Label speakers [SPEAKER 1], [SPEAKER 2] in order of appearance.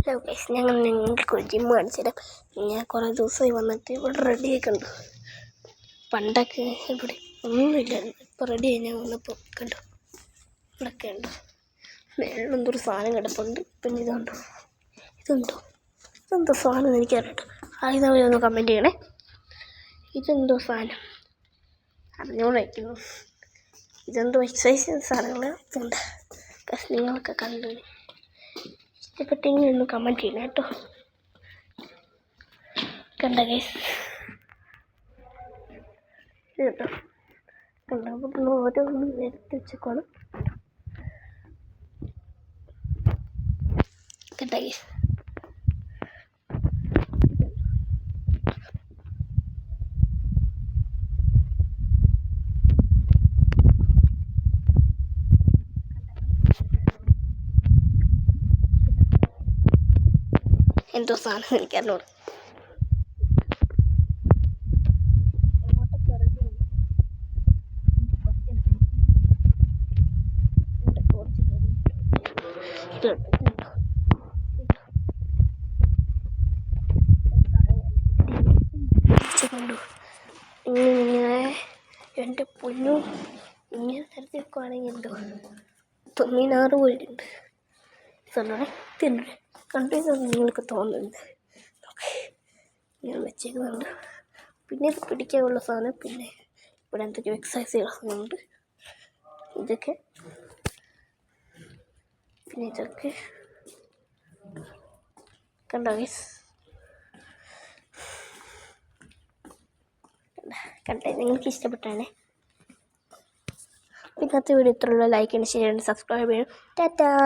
[SPEAKER 1] Hello guys, നിങ്ങൾക്ക് gym കാണിച്ചു തരാം. ഞാൻ കുറേ ദിവസമായി വന്നിട്ട് ഇവിടെ റെഡി ആയിക്കണ്ടു. പണ്ടൊക്കെ ഇവിടെ ഒന്നുമില്ലായിരുന്നു, ഇപ്പോൾ റെഡിയായി. ഞാൻ വന്നപ്പോൾ കണ്ടു, ഇവിടെയൊക്കെ ഉണ്ടോ മേളിലെന്തൊരു സാധനം കിടപ്പുണ്ട്. പിന്നെ ഇതുണ്ടോ, ഇതെന്തോ സാധനം എനിക്കറിയട്ടോ. ഇതവരൊന്ന് കമൻറ്റ് ചെയ്യണേ. ഇതെന്തോ സാധനം അറിഞ്ഞോണ്ട് വയ്ക്കുന്നു. ഇതെന്തോ എക്സസൈസ് സാധനങ്ങൾ ഇതുണ്ട്. നിങ്ങളൊക്കെ കണ്ടു ഇഷ്ടപ്പെട്ടെങ്കിൽ ഒന്ന് കമൻറ്റ് ചെയ്യണം കേട്ടോ. കണ്ട ഗൈസ്, ഇത് കേട്ടോ, കണ്ടപ്പോൾ ഓരോന്നും എടുത്ത് വെച്ചേക്കാണ്. കണ്ട ഗൈസ്, എന്തോ സാധനം എനിക്കറിഞ്ഞോട്. കണ്ടു ഇങ്ങനെ എൻ്റെ പൊന്നു, ഇങ്ങനെ തരത്തി വെക്കുവാണെങ്കിൽ എന്തോ 96 പോയിട്ടുണ്ട്. തിന്നണേ കണ്ടു നിങ്ങൾക്ക് തോന്നുന്നുണ്ട്. ഞാൻ വെച്ചേക്കുന്നുണ്ട്. പിന്നെ ഇത് പിടിക്കാനുള്ള സാധനം, പിന്നെ ഇവിടെ എന്തൊക്കെയോ എക്സസൈസ് ചെയ്യുന്നുണ്ട്. ഇതൊക്കെ പിന്നെ ഇതൊക്കെ കണ്ടോ ഗൈസ്, കണ്ടേ നിങ്ങൾക്ക് ഇഷ്ടപ്പെട്ടാണേ. ഇന്നത്തെ വീഡിയോ ഇത്രയുള്ള. ലൈക്ക് ചെയ്യണം, ഷെയർ ചെയ്യണം, സബ്സ്ക്രൈബ് ചെയ്യണം. ടാറ്റാ.